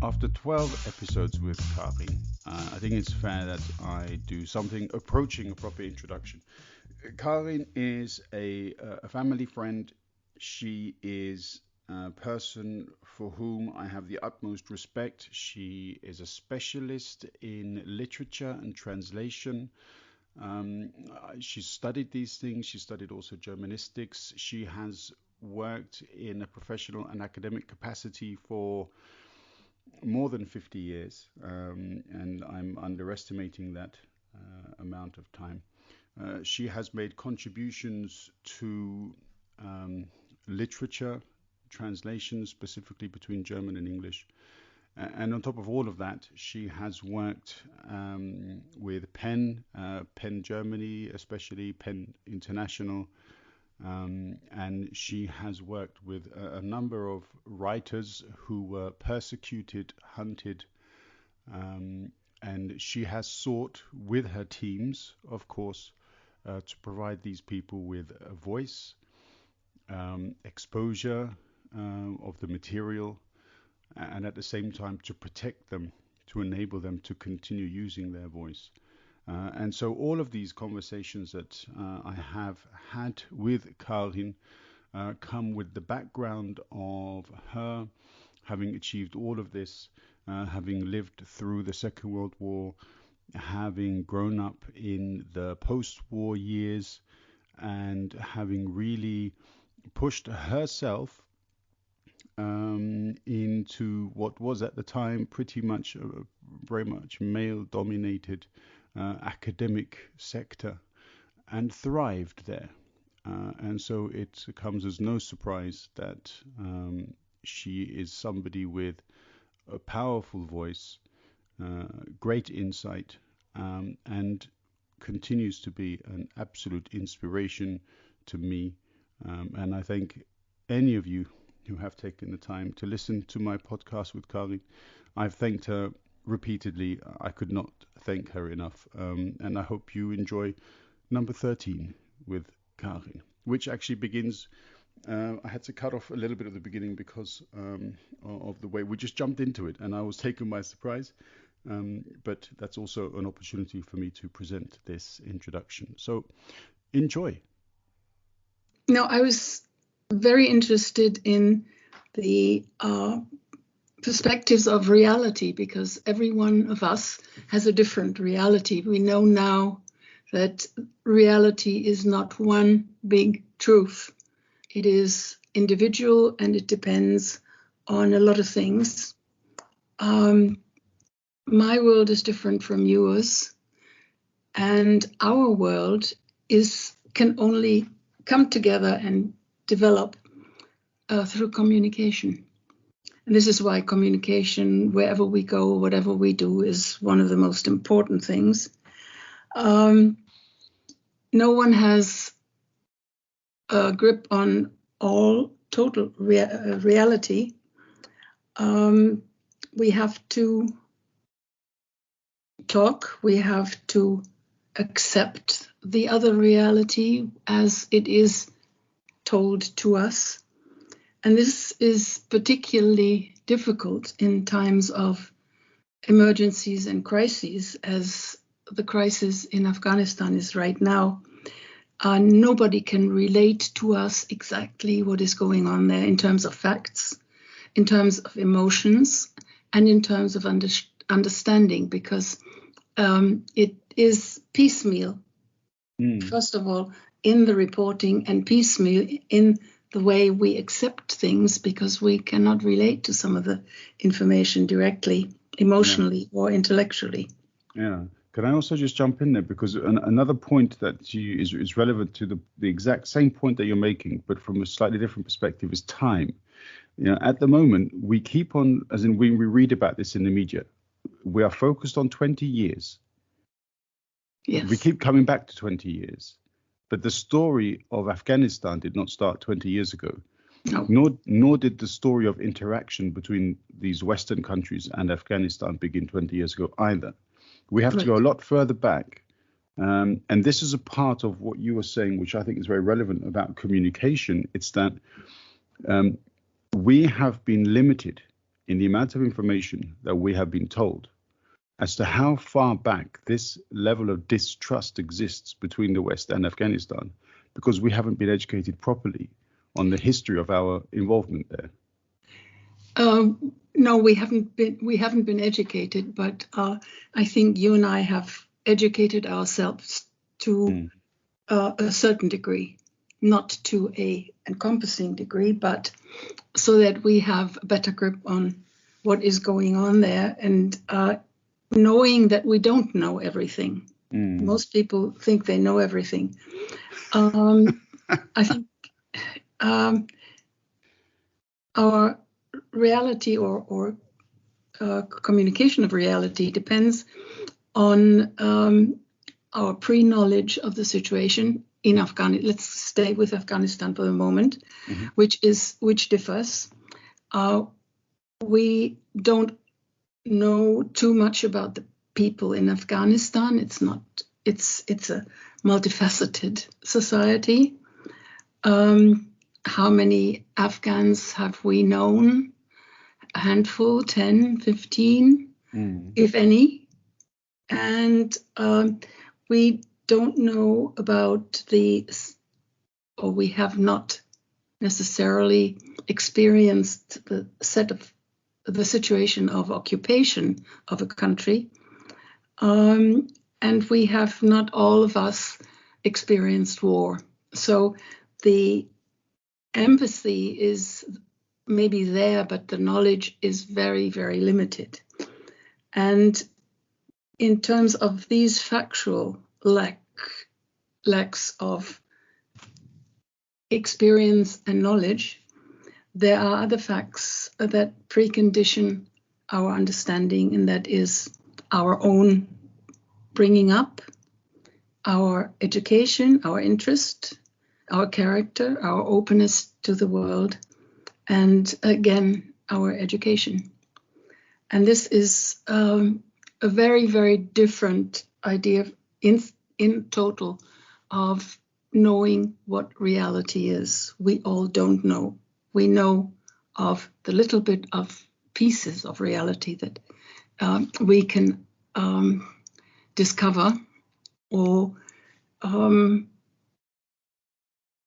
After 12 episodes with Karin, I think it's fair that I do something approaching a proper introduction. Karin is a family friend. She is a person for whom I have the utmost respect. She is a specialist in literature and translation. She studied these things. She studied also Germanistics. She has worked in a professional and academic capacity for more than 50 years, and I'm underestimating that amount of time. She has made contributions to literature, translation, specifically between German and English. And on top of all of that, she has worked with PEN Germany, especially PEN International, and she has worked with a number of writers who were persecuted, hunted, and she has sought with her teams, of course, to provide these people with a voice, exposure of the material, and at the same time to protect them, to enable them to continue using their voice. And so all of these conversations that I have had with Karin come with the background of her having achieved all of this, having lived through the Second World War, having grown up in the post-war years, and having really pushed herself into what was at the time pretty much very much male-dominated academic sector, and thrived there. And so it comes as no surprise that she is somebody with a powerful voice, great insight, and continues to be an absolute inspiration to me. And I thank any of you who have taken the time to listen to my podcast with Karin. I've thanked her repeatedly. I could not thank her enough. And I hope you enjoy number 13 with Karin, which actually begins. I had to cut off a little bit of the beginning because of the way we just jumped into it, and I was taken by surprise. But that's also an opportunity for me to present this introduction. So enjoy. No, I was very interested in the perspectives of reality, because every one of us has a different reality. We know now that reality is not one big truth. It is individual, and it depends on a lot of things. My world is different from yours, and our world can only come together and develop through communication. And this is why communication, wherever we go, whatever we do, is one of the most important things. No one has a grip on all total reality. We have to talk, we have to accept the other reality as it is told to us. And this is particularly difficult in times of emergencies and crises, as the crisis in Afghanistan is right now. Nobody can relate to us exactly what is going on there in terms of facts, in terms of emotions, and in terms of understanding, because it is piecemeal, first of all, in the reporting, and piecemeal in the way we accept things, because we cannot relate to some of the information directly, emotionally or intellectually. Yeah. Can I also just jump in there? Because another point that is relevant to the exact same point that you're making, but from a slightly different perspective, is time. At the moment, we keep on, as in when we read about this in the media, we are focused on 20 years. Yes. We keep coming back to 20 years. But the story of Afghanistan did not start 20 years ago. No. Nor did the story of interaction between these Western countries and Afghanistan begin 20 years ago either. We have to go a lot further back. And this is a part of what you were saying, which I think is very relevant about communication. It's that we have been limited in the amount of information that we have been told as to how far back this level of distrust exists between the West and Afghanistan, because we haven't been educated properly on the history of our involvement there. No, we haven't been educated, but I think you and I have educated ourselves to a certain degree, not to a encompassing degree, but so that we have a better grip on what is going on there, and knowing that we don't know everything. Most people think they know everything. I think our reality or communication of reality depends on our pre-knowledge of the situation in Afghanistan. Let's stay with Afghanistan for the moment, which differs. We don't know too much about the people in Afghanistan. It's a multifaceted society. How many Afghans have we known? A handful, 10, 15, if any. And we don't know about or we have not necessarily experienced the situation of occupation of a country. And we have not all of us experienced war. So the empathy is maybe there, but the knowledge is very, very limited. And in terms of these factual lacks of experience and knowledge, there are other facts that precondition our understanding, and that is our own bringing up, our education, our interest, our character, our openness to the world, and again, our education. And this is a very, very different idea in total of knowing what reality is. We all don't know. We know of the little bit of pieces of reality that we can discover or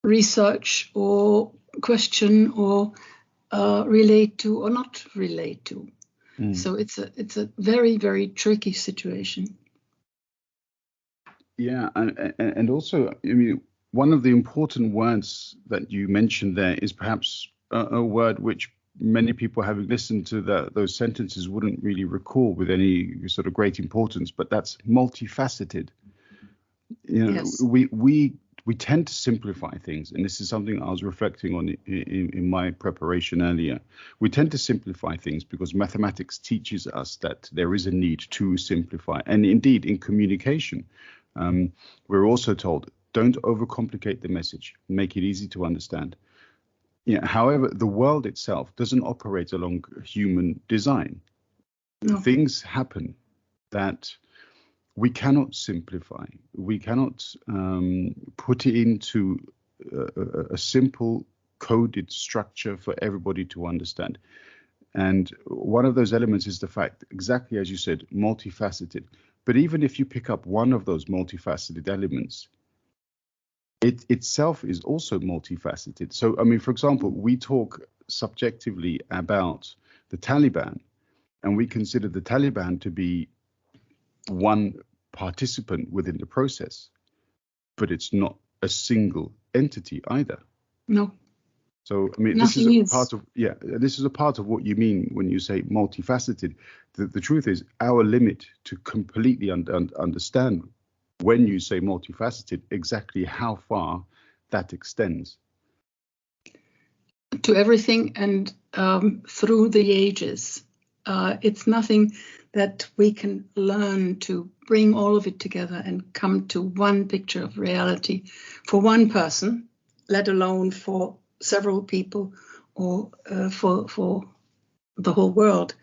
research or question or relate to or not relate to. So it's a very, very tricky situation. Yeah, and also, I mean, one of the important words that you mentioned there is perhaps a word which many people, having listened to those sentences, wouldn't really recall with any sort of great importance, but that's multifaceted. You know, Yes. We tend to simplify things, and this is something I was reflecting on in my preparation earlier. We tend to simplify things because mathematics teaches us that there is a need to simplify. And indeed, in communication, we're also told, don't overcomplicate the message, make it easy to understand. Yeah. However, the world itself doesn't operate along human design. No. Things happen that we cannot simplify. We cannot put it into a simple coded structure for everybody to understand. And one of those elements is the fact, exactly as you said, multifaceted. But even if you pick up one of those multifaceted elements, it itself is also multifaceted. So, I mean, for example, we talk subjectively about the Taliban, and we consider the Taliban to be one participant within the process, but it's not a single entity either. No. So, I mean, this is a part of what you mean when you say multifaceted. The truth is, our limit to completely understand when you say multifaceted, exactly how far that extends. To everything and through the ages. It's nothing that we can learn to bring all of it together and come to one picture of reality for one person, let alone for several people or for the whole world.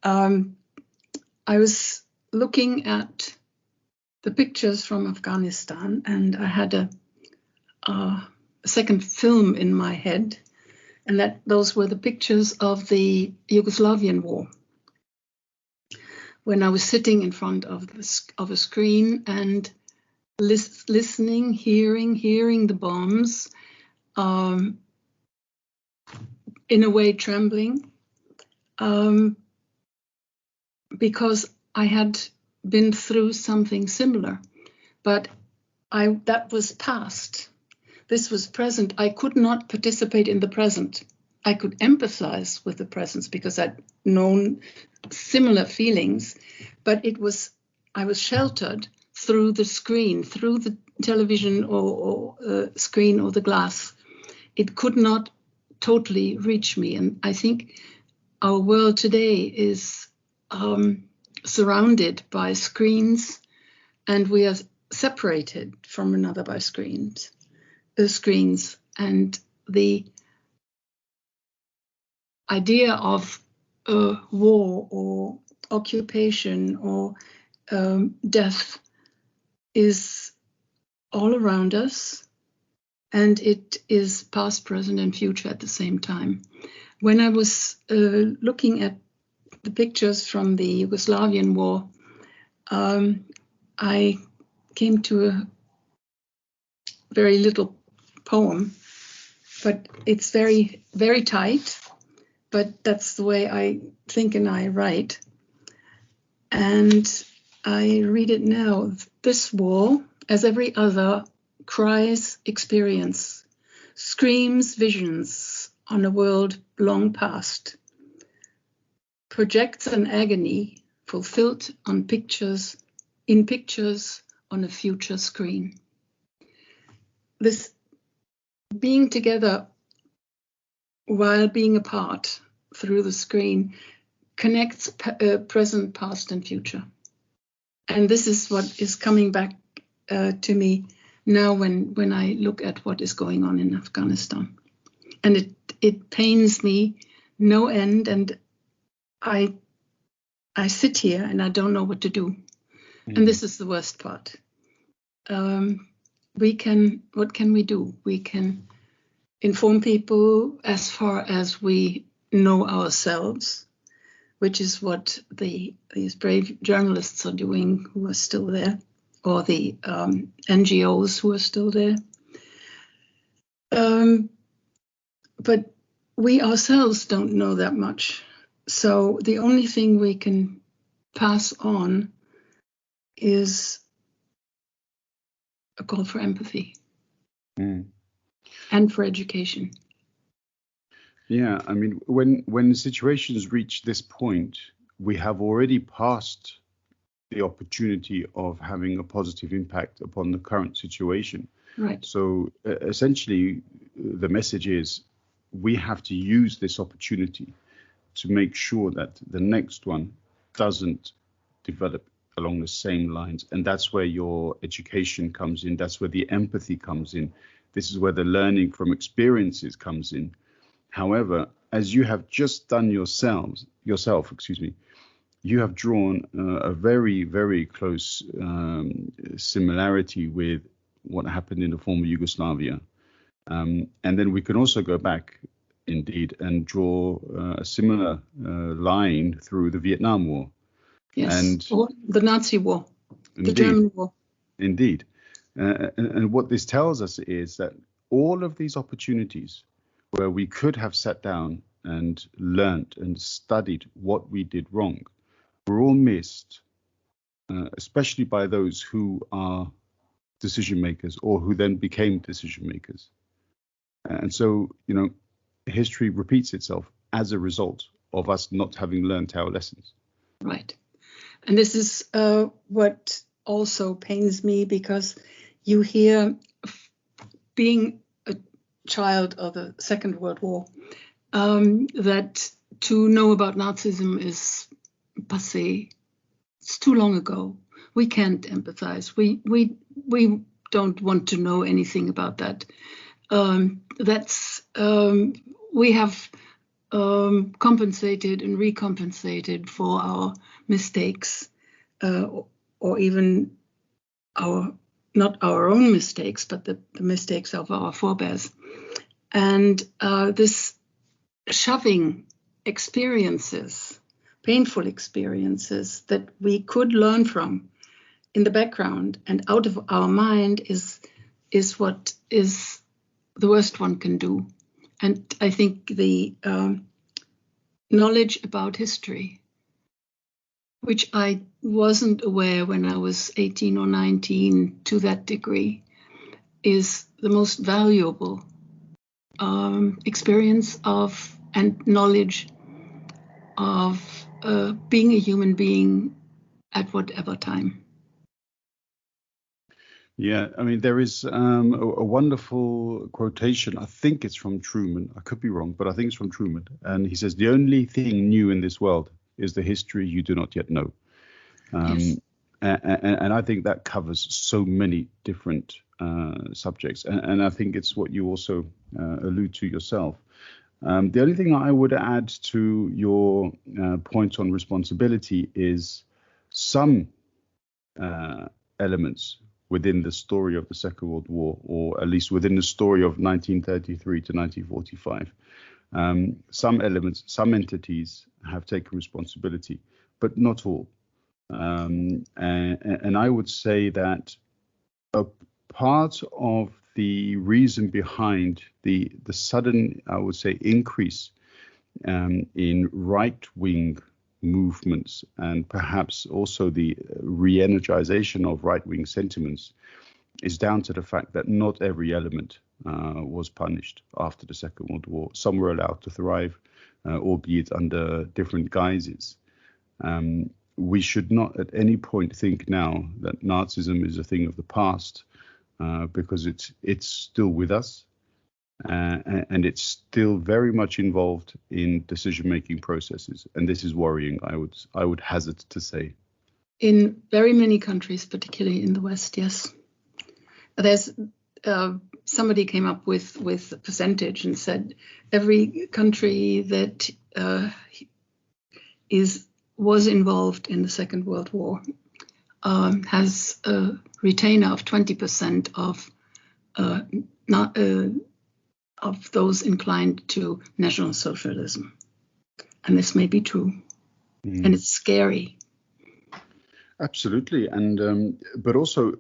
I was looking at the pictures from Afghanistan, and I had a second film in my head, and those were the pictures of the Yugoslavian war, when I was sitting in front of a screen and listening, hearing the bombs, in a way trembling, because I had been through something similar, but that was past. This was present. I could not participate in the present. I could empathize with the present because I'd known similar feelings, but I was sheltered through the screen, through the television or screen or the glass. It could not totally reach me. And I think our world today is surrounded by screens, and we are separated from another by screens, and the idea of war or occupation or death is all around us, and it is past, present, and future at the same time. When I was looking at the pictures from the Yugoslavian war, I came to a very little poem, but it's very, very tight, but that's the way I think and I write. And I read it now. This war, as every other, cries experience, screams visions on a world long past, projects an agony fulfilled in pictures on a future screen. This being together while being apart through the screen connects present, past, and future. And this is what is coming back to me now when I look at what is going on in Afghanistan. And it pains me no end, and I sit here and I don't know what to do. And this is the worst part. What can we do? We can inform people as far as we know ourselves, which is what these brave journalists are doing who are still there, or the NGOs who are still there. But we ourselves don't know that much. So the only thing we can pass on is a call for empathy and for education. Yeah, I mean, when situations reach this point, we have already passed the opportunity of having a positive impact upon the current situation. Right. So essentially, the message is we have to use this opportunity to make sure that the next one doesn't develop along the same lines. And that's where your education comes in. That's where the empathy comes in. This is where the learning from experiences comes in. However, as you have just done yourself, you have drawn a very, very close similarity with what happened in the former Yugoslavia. And then we can also go back, indeed, and draw a similar line through the Vietnam War. Yes, or the Nazi war, indeed, the German war. Indeed. And what this tells us is that all of these opportunities where we could have sat down and learnt and studied what we did wrong were all missed, especially by those who are decision makers or who then became decision makers. And so, history repeats itself as a result of us not having learnt our lessons. Right. And this is what also pains me, because you hear, being a child of the Second World War, that to know about Nazism is passé. It's too long ago. We can't empathize. We don't want to know anything about that. That's we have compensated and recompensated for our mistakes, or even not our own mistakes, but the mistakes of our forebears. And this shoving experiences, painful experiences that we could learn from in the background and out of our mind is what is the worst one can do. And I think the knowledge about history, which I wasn't aware when I was 18 or 19 to that degree, is the most valuable experience of and knowledge of being a human being at whatever time. Yeah, I mean, there is a wonderful quotation. I think it's from Truman. I could be wrong, but I think it's from Truman. And he says, "The only thing new in this world is the history you do not yet know." Yes. And I think that covers so many different subjects. And I think it's what you also allude to yourself. The only thing I would add to your point on responsibility is some elements within the story of the Second World War, or at least within the story of 1933 to 1945. Some elements, some entities have taken responsibility, but not all. And I would say that a part of the reason behind the sudden, I would say, increase in right-wing movements, and perhaps also the re-energization of right-wing sentiments, is down to the fact that not every element was punished after the Second World War. Some were allowed to thrive, albeit under different guises. We should not at any point think now that Nazism is a thing of the past, because it's still with us. And it's still very much involved in decision-making processes, and this is worrying. I would hazard to say. In very many countries, particularly in the West, yes. There's somebody came up with a percentage and said every country that was involved in the Second World War has a retainer of 20% of those inclined to National Socialism. And this may be true. And it's scary. Absolutely. And but also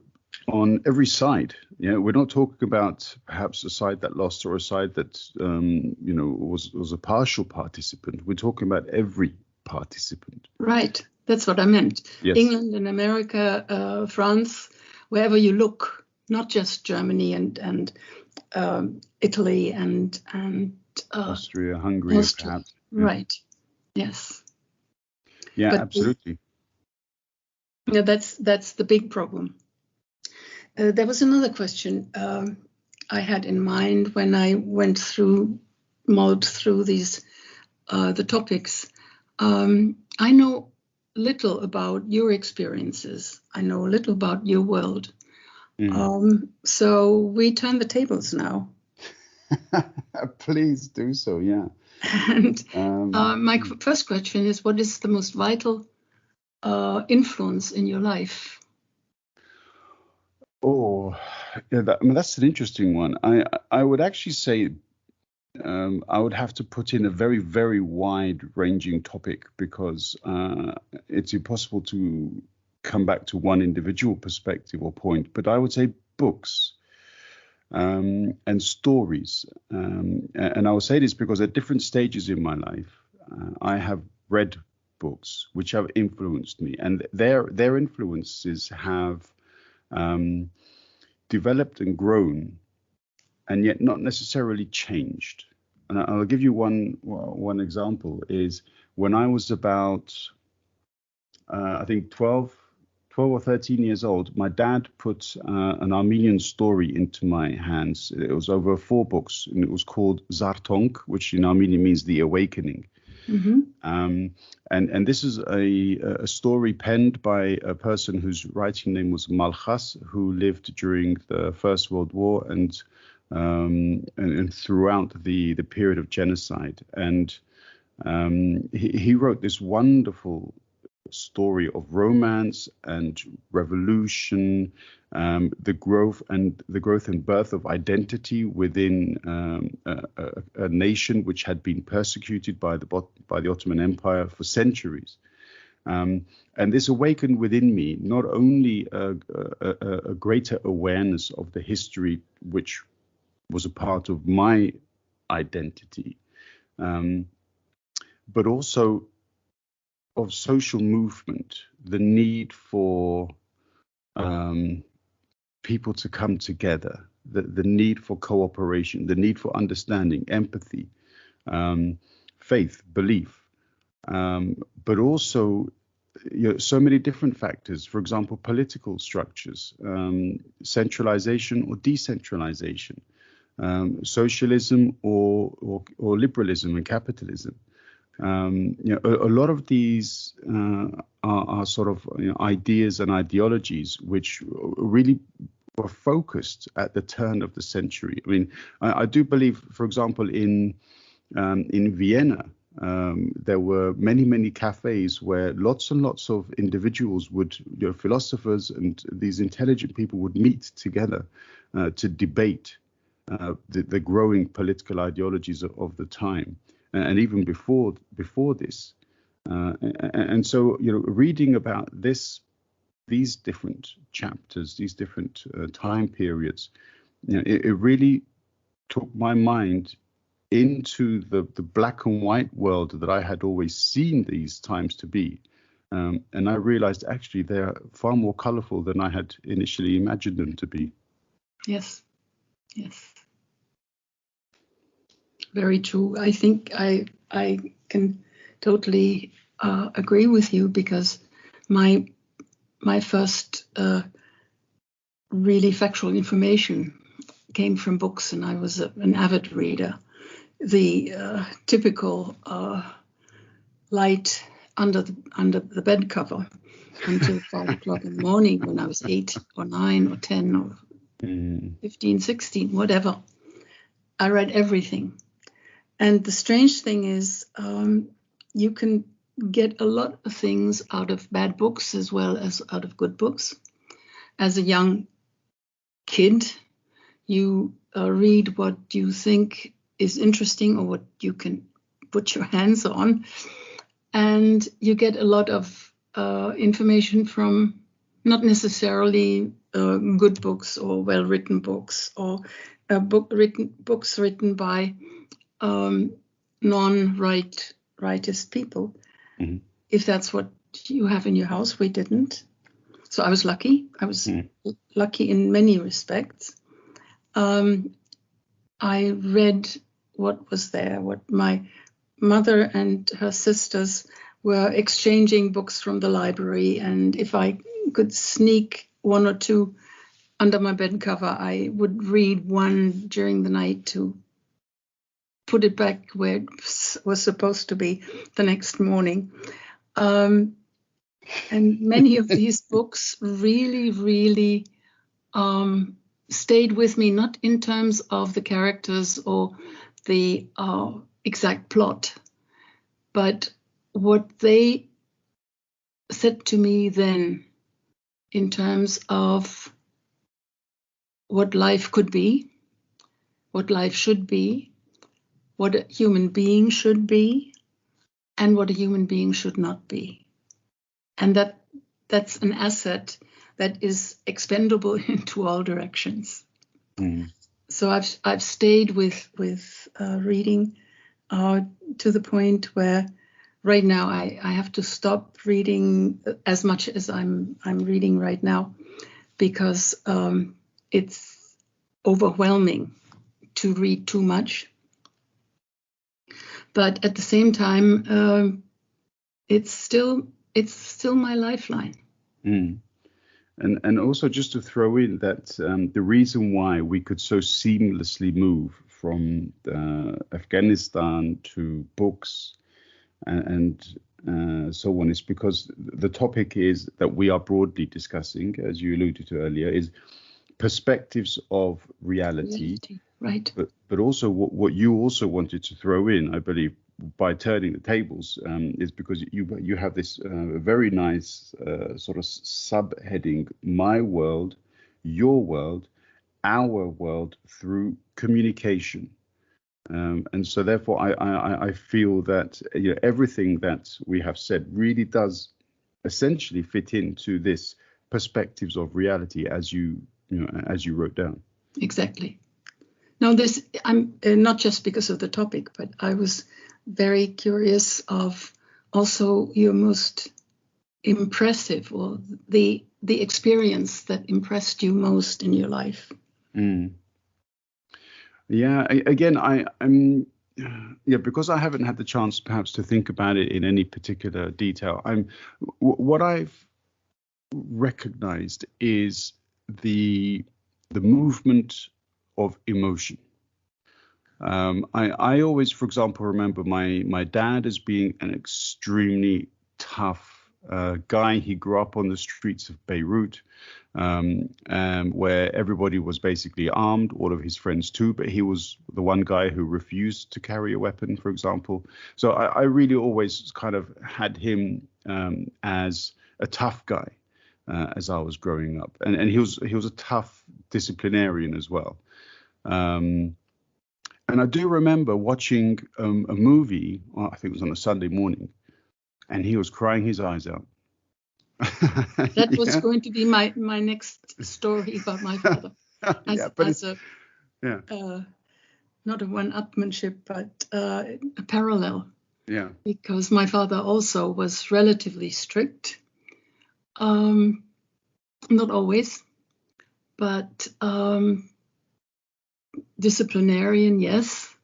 on every side, we're not talking about perhaps a side that lost or a side that was a partial participant. We're talking about every participant. Right. That's what I meant. Yes. England and America, France, wherever you look, not just Germany and Italy and Austria, Hungary, perhaps. Right. Yes. Yeah, but absolutely. That's the big problem. There was another question I had in mind when I mulled through these the topics. I know little about your experiences. I know little about your world. So we turn the tables now. Please do so, yeah. And my first question is, what is the most vital influence in your life? Oh, yeah, that's an interesting one. I would actually say I would have to put in a very, very wide-ranging topic, because it's impossible to come back to one individual perspective or point. But I would say books and stories. And I will say this because at different stages in my life, I have read books which have influenced me, and their influences have developed and grown, and yet not necessarily changed. And I'll give you one example. Is when I was about I think 12 or 13 years old, my dad put an Armenian story into my hands. It was over 4 books, and it was called Zartonk, which in Armenian means the awakening. Mm-hmm. And this is a story penned by a person whose writing name was Malchas, who lived during the First World War and and throughout the period of genocide. And he wrote this wonderful story of romance and revolution, the growth and birth of identity within a nation which had been persecuted by the Ottoman Empire for centuries. And this awakened within me not only a greater awareness of the history which was a part of my identity, but also of social movement, the need for people to come together, the need for cooperation, the need for understanding, empathy, faith, belief, but also so many different factors. For example, political structures, centralization or decentralization, socialism or liberalism and capitalism. A lot of these are sort of ideas and ideologies which really were focused at the turn of the century. I mean, I do believe, for example, in Vienna, there were many cafes where lots and lots of individuals would, philosophers and these intelligent people would meet together to debate the growing political ideologies of the time. And even before this, and so reading about these different chapters, these different time periods, it really took my mind into the black and white world that I had always seen these times to be, and I realized actually they are far more colorful than I had initially imagined them to be. Yes. Very true. I think I can totally agree with you, because my first really factual information came from books, and I was an avid reader. The typical light under the bed cover until 5 o'clock in the morning when I was 8 or 9 or 10 or 15, 16, whatever. I read everything. And the strange thing is, you can get a lot of things out of bad books as well as out of good books. As a young kid, you read what you think is interesting or what you can put your hands on, and you get a lot of information from not necessarily good books or well-written books, or books written by non-rightist people. Mm-hmm. If that's what you have in your house, we didn't. So I was lucky. I was lucky in many respects. I read what was there, what my mother and her sisters were exchanging books from the library. And if I could sneak one or two under my bed cover, I would read one during the night to put it back where it was supposed to be the next morning. And many of these books really stayed with me, not in terms of the characters or the exact plot, but what they said to me then in terms of what life could be, what life should be, what a human being should be, and what a human being should not be. And that's an asset that is expendable into all directions. Mm. So I've stayed with reading to the point where right now I have to stop reading as much as I'm reading right now, because it's overwhelming to read too much. But at the same time, it's still my lifeline. Mm. And also just to throw in that the reason why we could so seamlessly move from Afghanistan to books and so on is because the topic is that we are broadly discussing, as you alluded to earlier, is perspectives of reality. Right. But also what you also wanted to throw in, I believe, by turning the tables, is because you have this very nice sort of subheading: my world, your world, our world through communication. And so therefore I feel that everything that we have said really does essentially fit into this perspectives of reality as you wrote down. Exactly. Now, this, I'm not just because of the topic, but I was very curious of also your most impressive, or the experience that impressed you most in your life. Yeah, again, because I haven't had the chance perhaps to think about it in any particular detail. What I've recognized is the movement of emotion. I always, for example, remember my dad as being an extremely tough guy. He grew up on the streets of Beirut, where everybody was basically armed, all of his friends too, but he was the one guy who refused to carry a weapon, for example. So I really always kind of had him as a tough guy as I was growing up, and he was a tough disciplinarian as well. And I do remember watching a movie, well, I think it was on a Sunday morning, and he was crying his eyes out. That was going to be my next story about my father. Not a one-upmanship, but a parallel. Yeah. Because my father also was relatively strict. Not always, but disciplinarian, yes.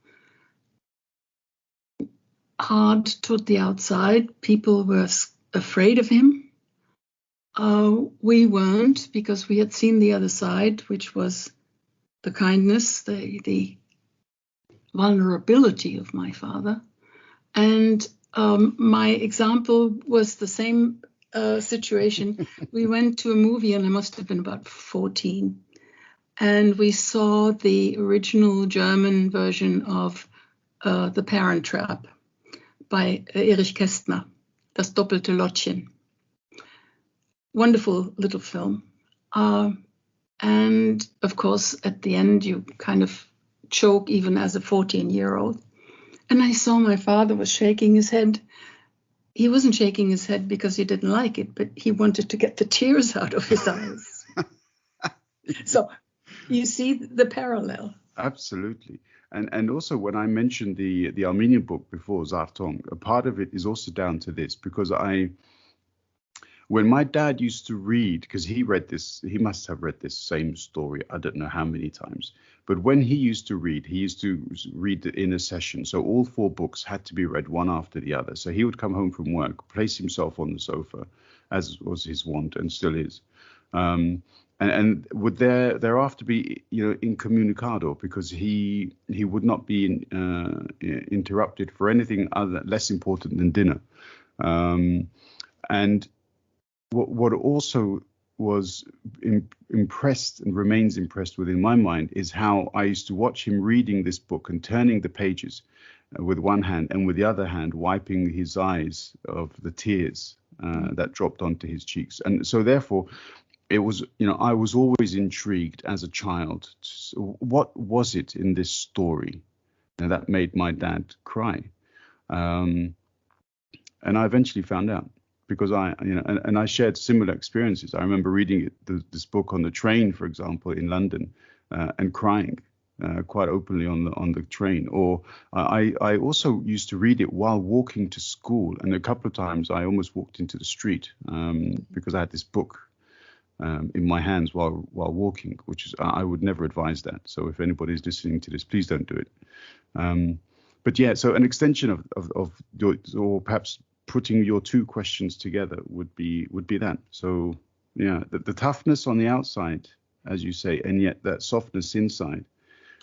Hard toward the outside. People were afraid of him. We weren't, because we had seen the other side, which was the kindness, the vulnerability of my father. And my example was the same situation. We went to a movie, and I must have been about 14. And we saw the original German version of The Parent Trap by Erich Kästner, Das doppelte Lottchen. Wonderful little film. And of course, at the end, you kind of choke even as a 14-year-old. And I saw my father was shaking his head. He wasn't shaking his head because he didn't like it, but he wanted to get the tears out of his eyes. So you see the parallel. Absolutely. And also when I mentioned the Armenian book before, Zartong, a part of it is also down to this, because when my dad used to read, because he must have read this same story, I don't know how many times, but when he used to read in a session. So all 4 books had to be read one after the other. So he would come home from work, place himself on the sofa, as was his wont and still is. And would thereafter be incommunicado, because he would not be interrupted for anything less important than dinner. And what also was impressed and remains impressed within my mind is how I used to watch him reading this book and turning the pages with one hand, and with the other hand wiping his eyes of the tears that dropped onto his cheeks. And so therefore it was, I was always intrigued as a child. So what was it in this story that made my dad cry? And I eventually found out, because I shared similar experiences. I remember reading this book on the train, for example, in London, and crying quite openly on the train. Or I also used to read it while walking to school, and a couple of times I almost walked into the street because I had this book in my hands while walking, which I would never advise that. So if anybody's listening to this, please don't do it. But yeah, so an extension of or perhaps putting your 2 questions together would be that. So yeah, the toughness on the outside, as you say, and yet that softness inside.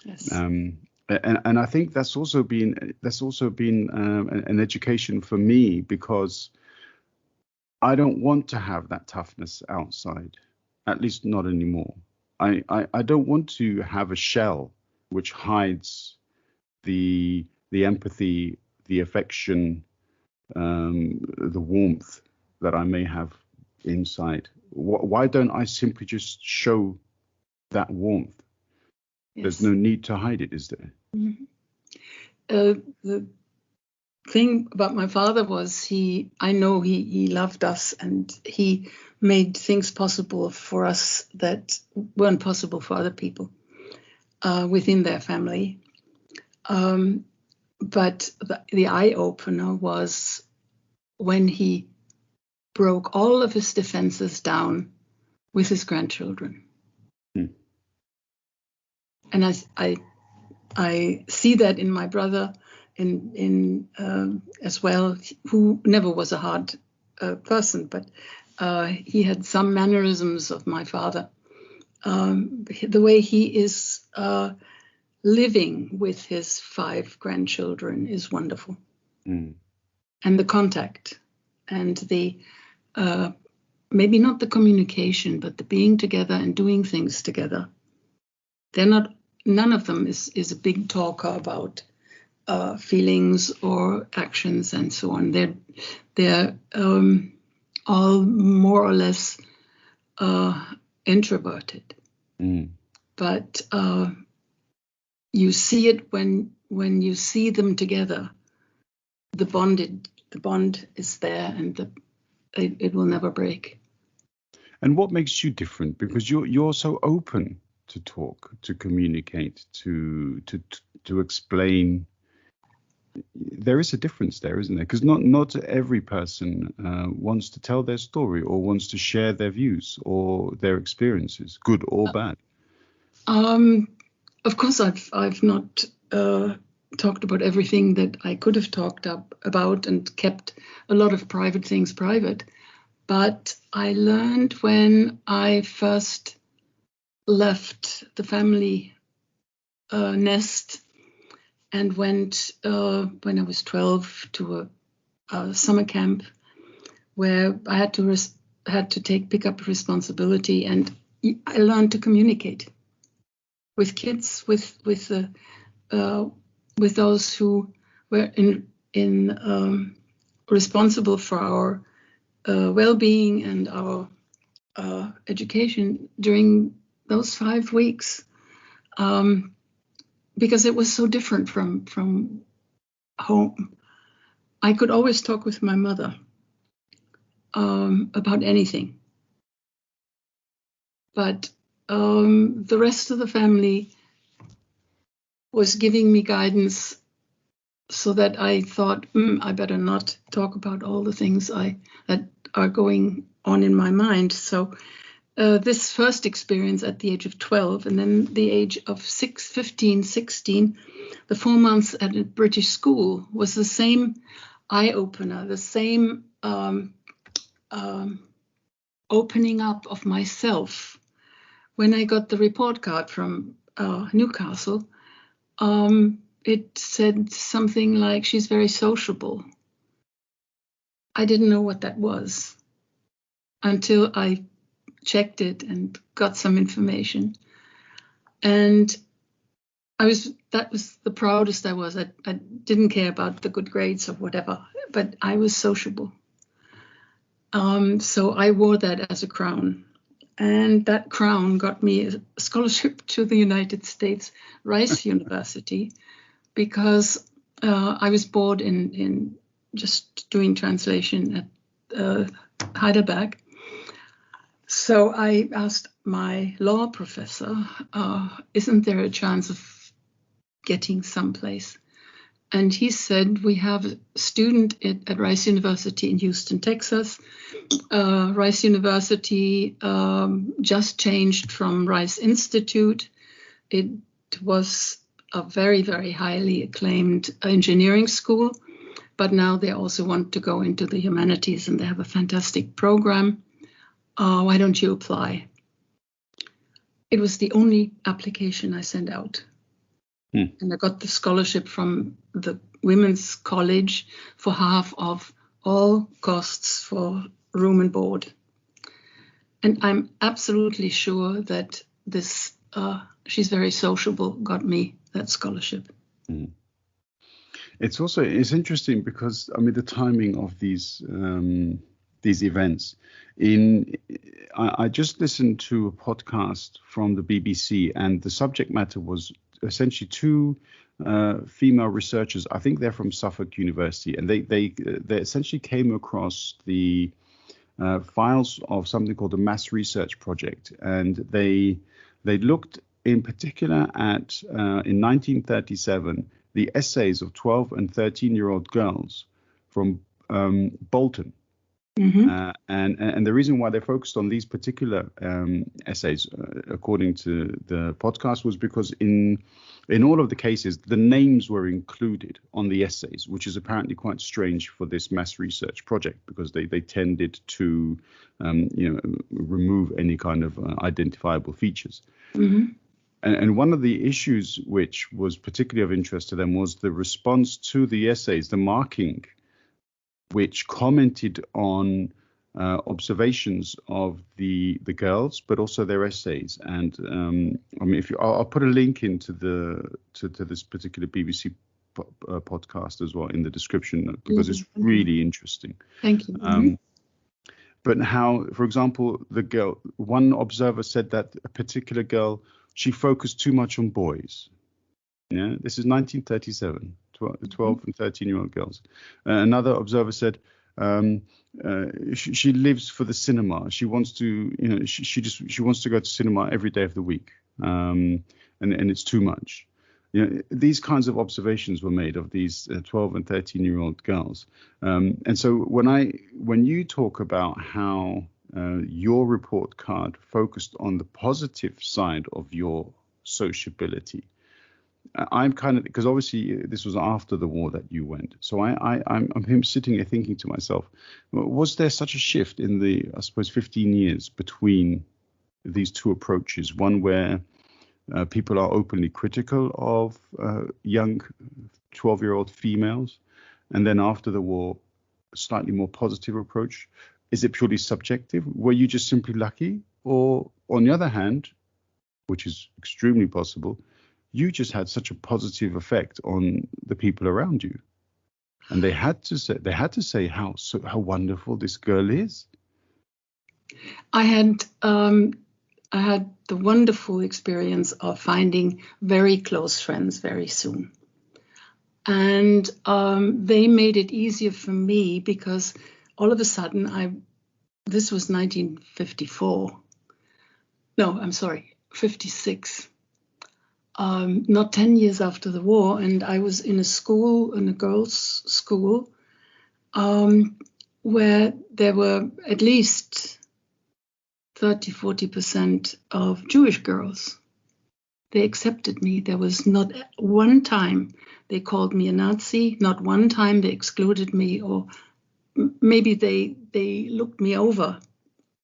Yes. And I think that's also been an education for me, because I don't want to have that toughness outside, at least not anymore. I don't want to have a shell which hides the empathy, the affection, the warmth that I may have inside. Why don't I simply just show that warmth? Yes. There's no need to hide it, is there? Mm-hmm. The thing about my father was I know he loved us, and he made things possible for us that weren't possible for other people within their family. But the eye opener was when he broke all of his defenses down with his grandchildren. And I see that in my brother, in as well, who never was a hard person, but he had some mannerisms of my father. The way he is living with his 5 grandchildren is wonderful. And the contact and the maybe not the communication, but the being together and doing things together. None of them is a big talker about feelings or actions and so on. They're all more or less introverted. But you see it when you see them together. The bond is there, and it will never break. And what makes you different? Because you're so open to talk, to communicate, to explain. There is a difference there, isn't there? Because not every person wants to tell their story or wants to share their views or their experiences, good or bad. Of course, I've not talked about everything that I could have talked about, and kept a lot of private things private. But I learned when I first left the family nest and went when I was 12 to a summer camp where I had to pick up responsibility, and I learned to communicate with kids, with those who were responsible for our well-being and our education during those 5 weeks, because it was so different from home. I could always talk with my mother about anything, but the rest of the family was giving me guidance, so that I thought, I better not talk about all the things that are going on in my mind. So this first experience at the age of 12, and then the age of 15, 16, the 4 months at a British school was the same eye-opener, the same opening up of myself. When I got the report card from Newcastle, it said something like, she's very sociable. I didn't know what that was until I checked it and got some information. And that was the proudest I was. I didn't care about the good grades or whatever, but I was sociable. So I wore that as a crown. And that crown got me a scholarship to the United States Rice University, because I was bored in just doing translation at Heidelberg. So I asked my law professor, isn't there a chance of getting someplace? And he said, we have a student at Rice University in Houston, Texas. Rice University just changed from Rice Institute. It was a very, very highly acclaimed engineering school, but now they also want to go into the humanities, and they have a fantastic program. Why don't you apply? It was the only application I sent out. And I got the scholarship from the Women's College for half of all costs for room and board. And I'm absolutely sure that this she's very sociable got me that scholarship. Mm. It's interesting because I mean the timing of these events. I just listened to a podcast from the BBC, and the subject matter was essentially two female researchers. I think they're from Suffolk University, and they essentially came across the files of something called the Mass Research Project, and they looked in particular at in 1937 the essays of 12 and 13-year-old girls from Bolton. Mm-hmm. And the reason why they focused on these particular essays, according to the podcast, was because in all of the cases, the names were included on the essays, which is apparently quite strange for this mass research project, because they tended to, remove any kind of identifiable features. Mm-hmm. And one of the issues which was particularly of interest to them was the response to the essays, the marking, which commented on observations of the girls, but also their essays. And I mean, I'll put a link into to this particular BBC podcast as well in the description, because it's really interesting. Thank you. But how, for example, one observer said that a particular girl, she focused too much on boys. Yeah, this is 1937. 12 and 13-year-old girls. Another observer said she lives for the cinema. She wants to, she wants to go to cinema every day of the week, and it's too much. These kinds of observations were made of these 12 and 13-year-old girls. And so when you talk about how your report card focused on the positive side of your sociability, I'm kind of, because obviously this was after the war that you went. So I'm sitting here thinking to myself, was there such a shift in the, I suppose, 15 years between these two approaches? One where people are openly critical of young 12-year-old females, and then after the war, a slightly more positive approach. Is it purely subjective? Were you just simply lucky? Or on the other hand, which is extremely possible, you just had such a positive effect on the people around you, and they had to say how wonderful this girl is. I had the wonderful experience of finding very close friends very soon, and they made it easier for me because all of a sudden this was 1954. No, I'm sorry, 56. Not 10 years after the war, and I was in a girls' school, where there were at least 30-40% of Jewish girls. They accepted me. There was not one time they called me a Nazi, not one time they excluded me, or maybe they looked me over,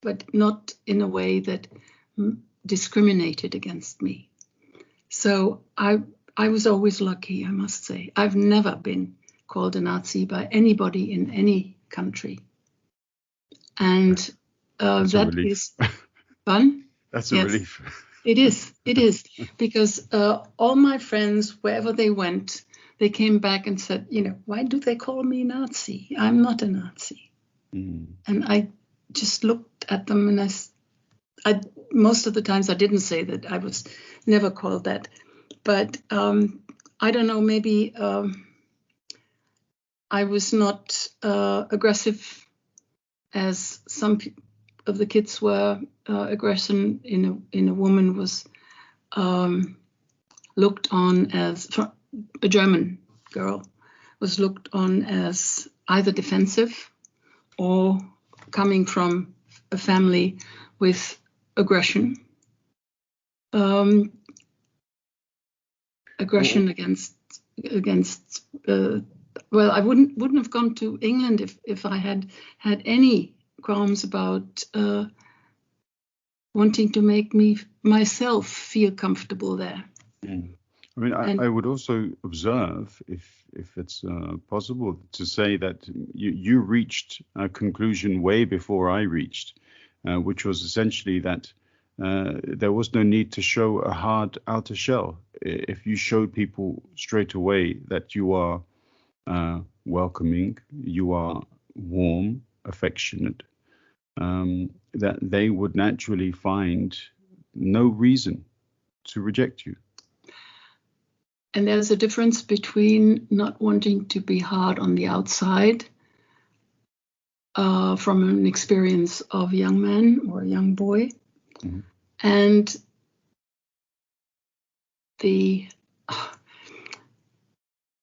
but not in a way that discriminated against me. So I was always lucky, I must say. I've never been called a Nazi by anybody in any country. And that is fun. That's a relief. It is, because all my friends, wherever they went, they came back and said, why do they call me Nazi? I'm not a Nazi. And I just looked at them, and I most of the times I didn't say that. I was never called that. But I don't know, maybe I was not aggressive as some of the kids were. Aggression in a woman was looked on as, a German girl was looked on as either defensive or coming from a family with aggression. Aggression against well, I wouldn't have gone to England if I had any qualms about wanting to make myself feel comfortable there. I mean, I would also observe, if it's possible, to say that you reached a conclusion way before I reached, which was essentially that there was no need to show a hard outer shell, if you showed people straight away that you are welcoming, you are warm, affectionate, that they would naturally find no reason to reject you. And there's a difference between not wanting to be hard on the outside from an experience of a young man or a young boy, Mm-hmm. and the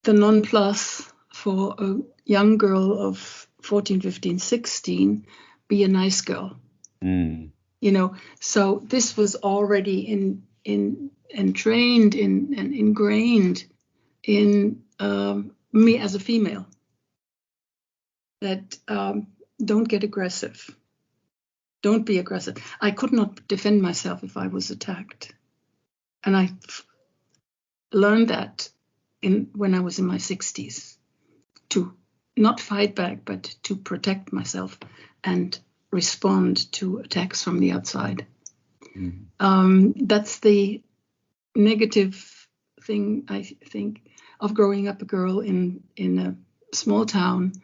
nonplus for a young girl of 14, 15, 16, be a nice girl. Mm. So this was already entrained in and ingrained in me as a female, that don't get aggressive. Don't be aggressive. I could not defend myself if I was attacked. And I learned that when I was in my 60s, to not fight back, but to protect myself and respond to attacks from the outside. Mm. That's the negative thing, I think, of growing up a girl in a small town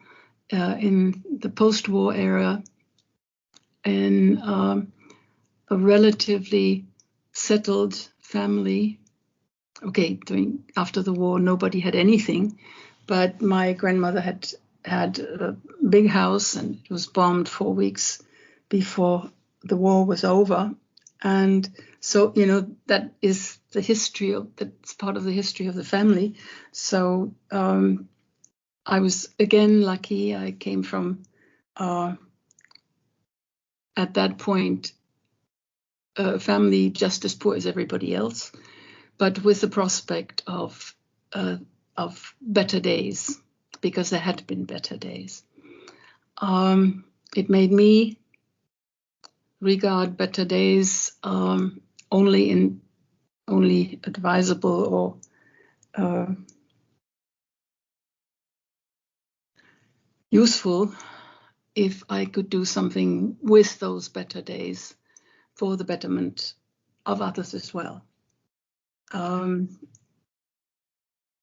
in the post-war era, in a relatively settled family. Okay, after the war, nobody had anything, but my grandmother had a big house, and it was bombed 4 weeks before the war was over. And so, that is that's part of the history of the family. So I was, again, lucky. I came from, at that point, a family just as poor as everybody else, but with the prospect of better days, because there had been better days. It made me regard better days only advisable or useful if I could do something with those better days for the betterment of others as well. In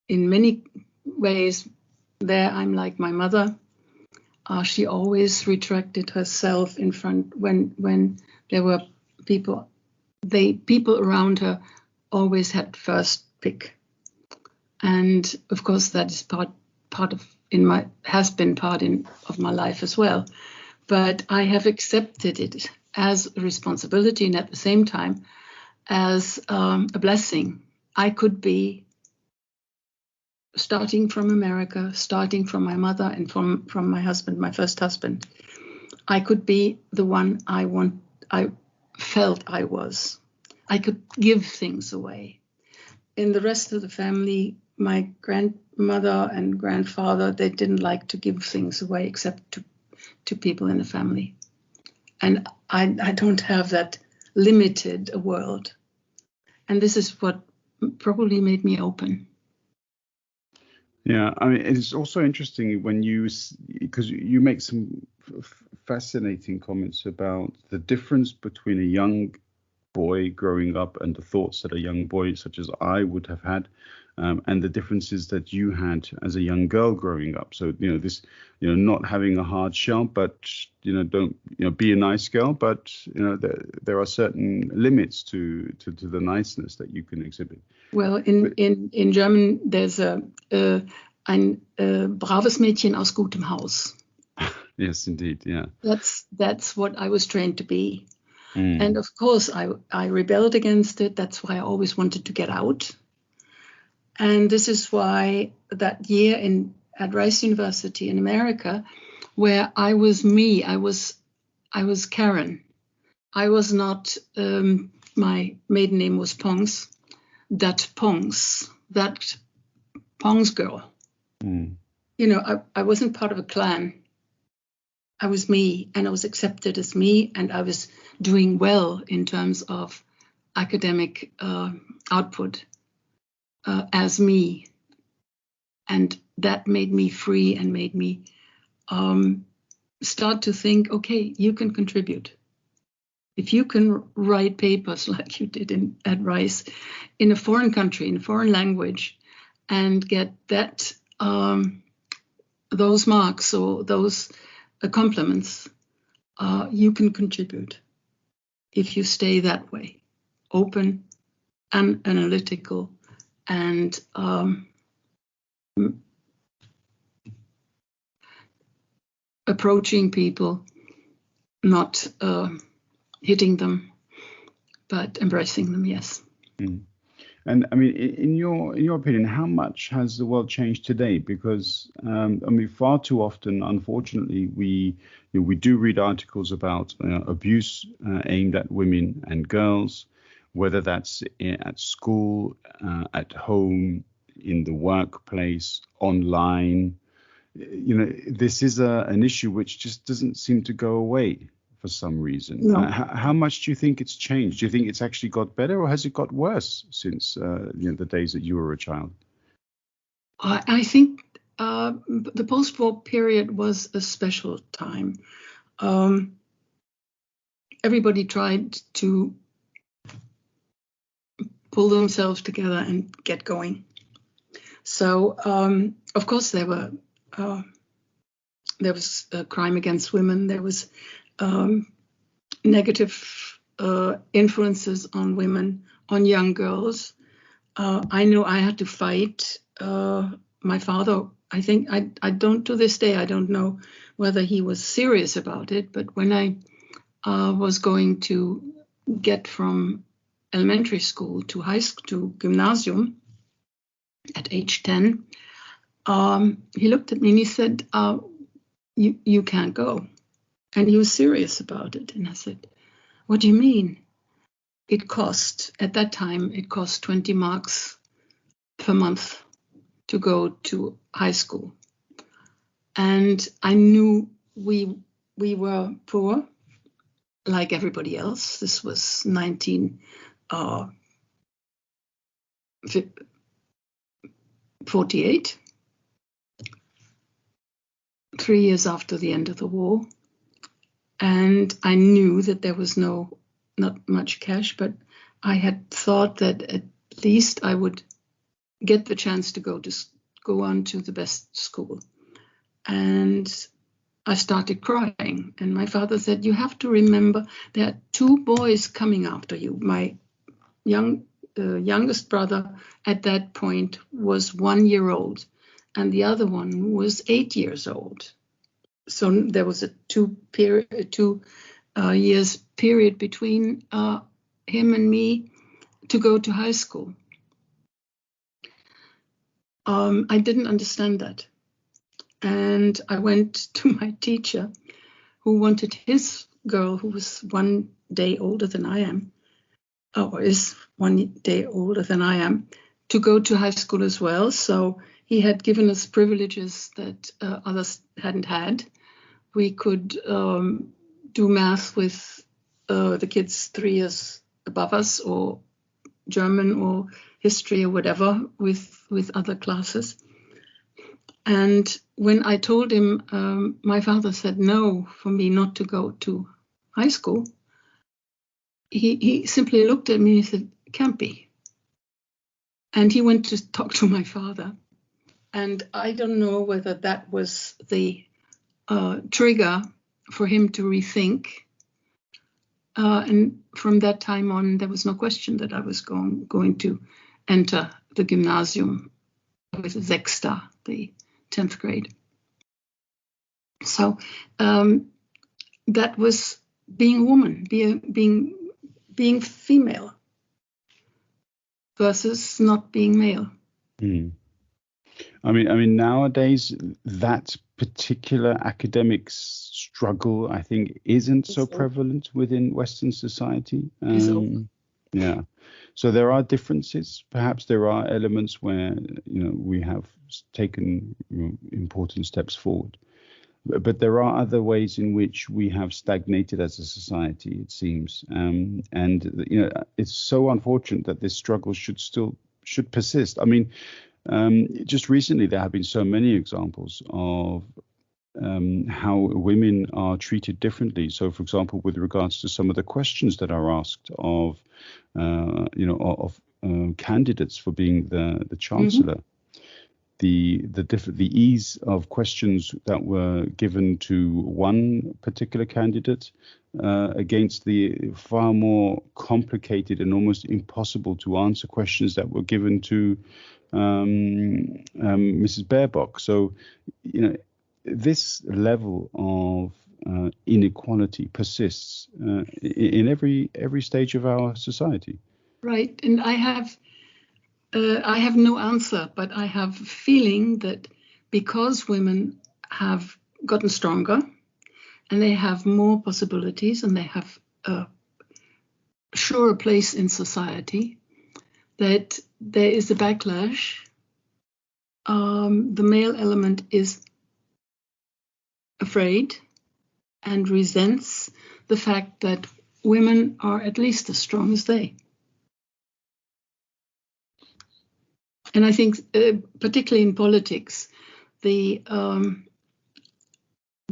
many ways, there I'm like my mother. She always retracted herself in front when there were people. People around her always had first pick, and of course that is part of has been part of my life as well. But I have accepted it as a responsibility, and at the same time as a blessing. I could be starting from America, starting from my mother and from my husband, my first husband. I could be the one I felt I was. I could give things away. In the rest of the family, my grandmother and grandfather, they didn't like to give things away except to people in the family. And I don't have that limited a world. And this is what probably made me open. Yeah, I mean, it's also interesting because you make some fascinating comments about the difference between a young boy growing up and the thoughts that a young boy such as I would have had, and the differences that you had as a young girl growing up. So, this, not having a hard shell, but, don't, be a nice girl, but, there are certain limits to the niceness that you can exhibit. Well, in German, there's ein braves Mädchen aus gutem Haus. Yes, indeed. Yeah. That's what I was trained to be. And of course, I rebelled against it. That's why I always wanted to get out. And this is why that year at Rice University in America, where I was me, I was Karin. I was not, my maiden name was Pongs, that Pongs girl. I wasn't part of a clan. I was me, and I was accepted as me, and I was doing well in terms of academic output as me. And that made me free and made me start to think, okay, you can contribute. If you can write papers like you did at Rice in a foreign country, in a foreign language, and get those marks or those compliments, you can contribute if you stay that way, open and analytical, and approaching people, not hitting them, but embracing them. Yes. Mm. And I mean, in your opinion, how much has the world changed today? Because I mean, far too often, unfortunately, we do read articles about abuse aimed at women and girls, whether that's at school, at home, in the workplace, online. This is an issue which just doesn't seem to go away for some reason. No. How much do you think it's changed? Do you think it's actually got better, or has it got worse since the days that you were a child? I think the post-war period was a special time. Everybody tried to pull themselves together and get going. So, of course, there was crime against women. There was negative influences on women, on young girls. I know I had to fight. My father, I think, I don't, to this day, I don't know whether he was serious about it, but when I was going to get from elementary school to high school, to gymnasium at age 10, he looked at me and he said, you can't go. And he was serious about it. And I said, what do you mean? At that time, it cost 20 marks per month to go to high school. And I knew we were poor, like everybody else. This was 1948, 3 years after the end of the war. And I knew that there was not much cash, but I had thought that at least I would get the chance to go on to the best school. And I started crying. And my father said, you have to remember there are 2 boys coming after you. My youngest brother at that point was 1 year old, and the other one was 8 years old. So there was a 2 years period between him and me to go to high school. I didn't understand that. And I went to my teacher, who wanted his girl, who was 1 day older than I am, or is 1 day older than I am, to go to high school as well. So he had given us privileges that others hadn't had. We could do math with the kids 3 years above us, or German or history or whatever with other classes. And when I told him, my father said no for me not to go to high school, he simply looked at me and said, can't be. And he went to talk to my father. And I don't know whether that was the trigger for him to rethink. And from that time on, there was no question that I was going to enter the gymnasium with Sechster, the 10th grade. So that was being a woman, being female versus not being male. Mm. I mean, nowadays that particular academic struggle, I think, isn't so prevalent within Western society. Yeah. So there are differences. Perhaps there are elements where we have taken important steps forward, but there are other ways in which we have stagnated as a society, it seems. And it's so unfortunate that this struggle should persist. I mean, just recently there have been so many examples of how women are treated differently. So, for example, with regards to some of the questions that are asked of, candidates for being the chancellor, the ease of questions that were given to one particular candidate against the far more complicated and almost impossible to answer questions that were given to Mrs. Baerbock. So, this level of inequality persists in every stage of our society. Right, and I have no answer, but I have a feeling that because women have gotten stronger and they have more possibilities and they have a surer place in society, that there is a backlash. The male element is afraid and resents the fact that women are at least as strong as they. And I think, particularly in politics, the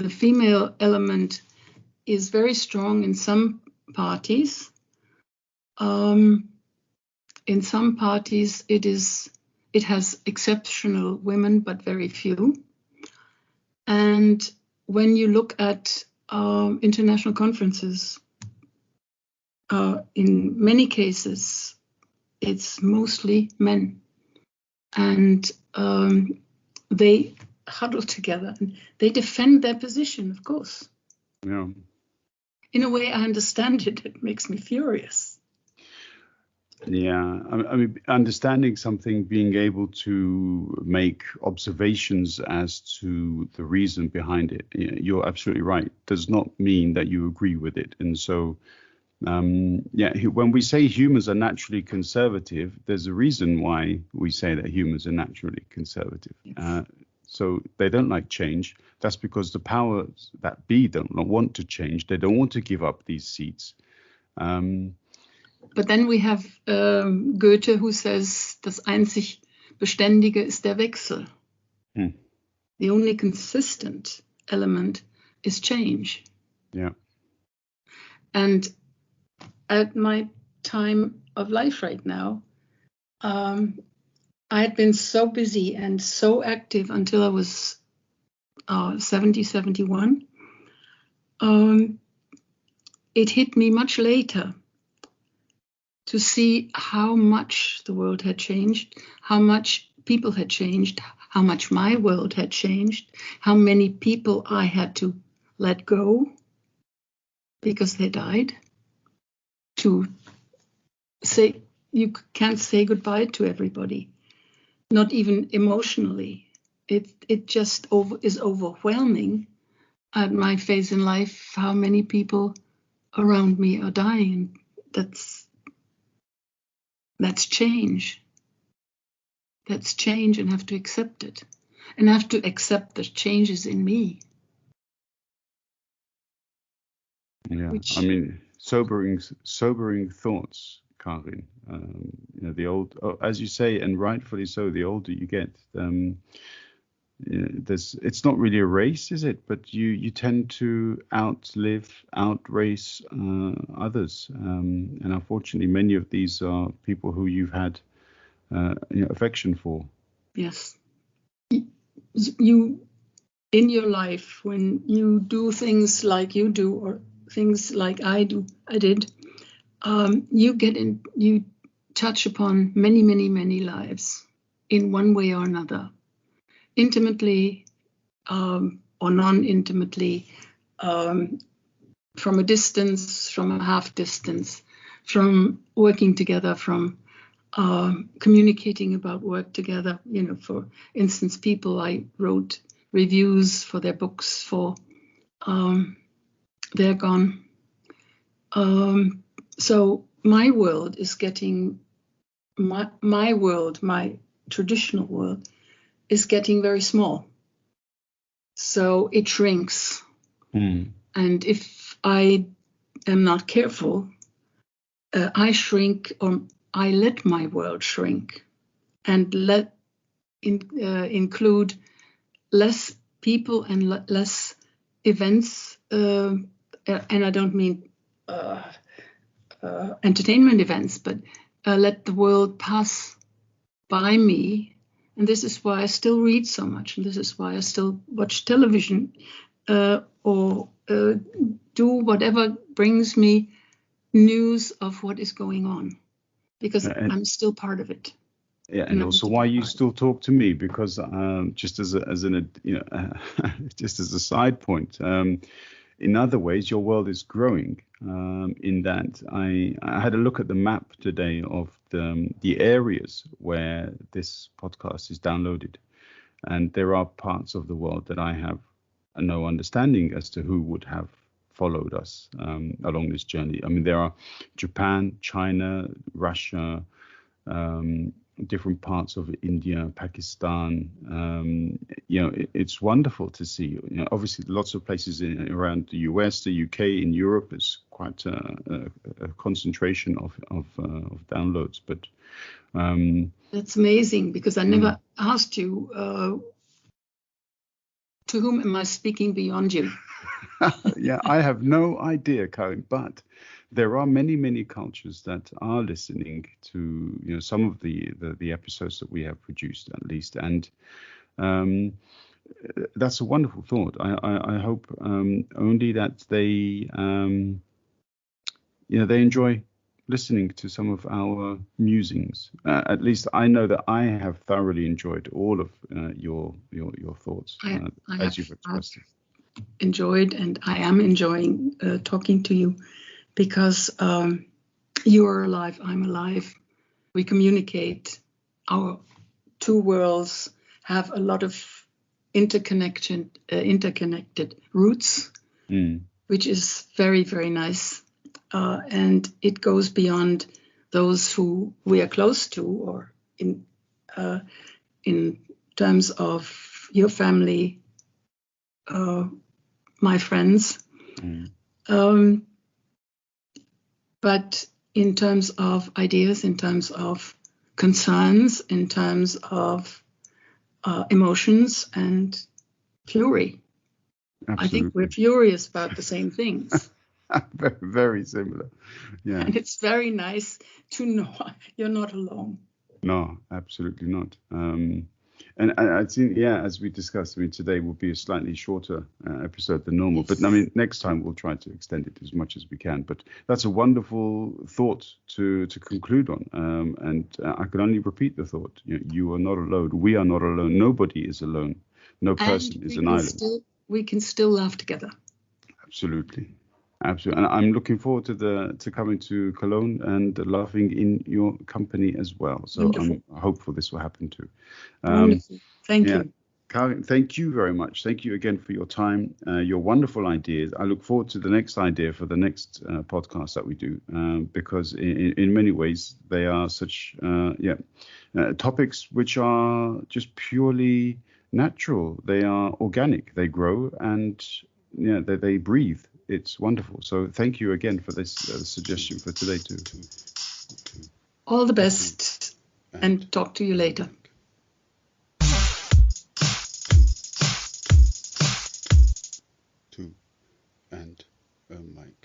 female element is very strong in some parties. In some parties, it has exceptional women, but very few. And when you look at international conferences, in many cases, it's mostly men. And they huddle together and they defend their position, of course. Yeah. In a way, I understand it. It makes me furious. Yeah, I mean, understanding something, being able to make observations as to the reason behind it, you're absolutely right, does not mean that you agree with it. And so, when we say humans are naturally conservative, there's a reason why we say that humans are naturally conservative. Yes. So they don't like change. That's because the powers that be don't want to change. They don't want to give up these seats. But then we have Goethe, who says, das einzig Beständige ist der Wechsel. The only consistent element is change. Yeah. And at my time of life right now, I had been so busy and so active until I was 70, 71. It hit me much later to see how much the world had changed, how much people had changed, how much my world had changed, how many people I had to let go because they died. To say, you can't say goodbye to everybody, not even emotionally. It just is overwhelming at my phase in life, how many people around me are dying. That's change. That's change, and have to accept it. And have to accept the changes in me. Yeah, I mean, sobering thoughts, Karin. The old, as you say, and rightfully so, the older you get, it's not really a race, is it? But you tend to outrace others, and unfortunately, many of these are people who you've had affection for. Yes, you in your life, when you do things like you do, or things like I did, you touch upon many, many, many lives in one way or another. Intimately or non-intimately, from a distance, from a half distance, from working together, from communicating about work together. For instance, people I wrote reviews for their books for, they're gone. So my world is getting, my world, my traditional world, is getting very small. So it shrinks. And if I am not careful, I shrink, or I let my world shrink and include less people and less events. And I don't mean entertainment events, but let the world pass by me. And this is why I still read so much. And this is why I still watch television or do whatever brings me news of what is going on, because I'm still part of it. Yeah, and also why you still talk to me, because just as just as a side point, in other ways, your world is growing. In that, I had a look at the map today of the areas where this podcast is downloaded, and there are parts of the world that I have no understanding as to who would have followed us along this journey. I mean, there are Japan, China, Russia, different parts of India, Pakistan. It's wonderful to see. Obviously, lots of places around the US, the UK, in Europe is quite a concentration of downloads. But that's amazing, because I never asked you to whom am I speaking beyond you. Yeah, I have no idea, Karin, but there are many, many cultures that are listening to some of the episodes that we have produced, at least, and that's a wonderful thought. I hope only that they they enjoy listening to some of our musings. At least I know that I have thoroughly enjoyed all of your thoughts as you've expressed it. Enjoyed, and I am enjoying talking to you, because you are alive, I'm alive. We communicate. Our two worlds have a lot of interconnected roots, which is very, very nice. And it goes beyond those who we are close to, or in terms of your family, my friends. But in terms of ideas, in terms of concerns, in terms of emotions and fury. Absolutely. I think we're furious about the same things. Very, very similar. Yeah. And it's very nice to know you're not alone. No, absolutely not. And I think, as we discussed, today will be a slightly shorter episode than normal. Yes. But next time we'll try to extend it as much as we can. But that's a wonderful thought to conclude on. And I can only repeat the thought. You are not alone. We are not alone. Nobody is alone. No person is an island. We can still laugh together. Absolutely. Absolutely. And I'm looking forward to coming to Cologne and laughing in your company as well. So wonderful. I'm hopeful this will happen too. Wonderful. Thank you. Karin, thank you very much. Thank you again for your time, your wonderful ideas. I look forward to the next idea for the next podcast that we do, because in many ways they are such topics which are just purely natural. They are organic. They grow and they breathe. It's wonderful. So thank you again for this suggestion for today too. All the best, and talk to you later. And mic.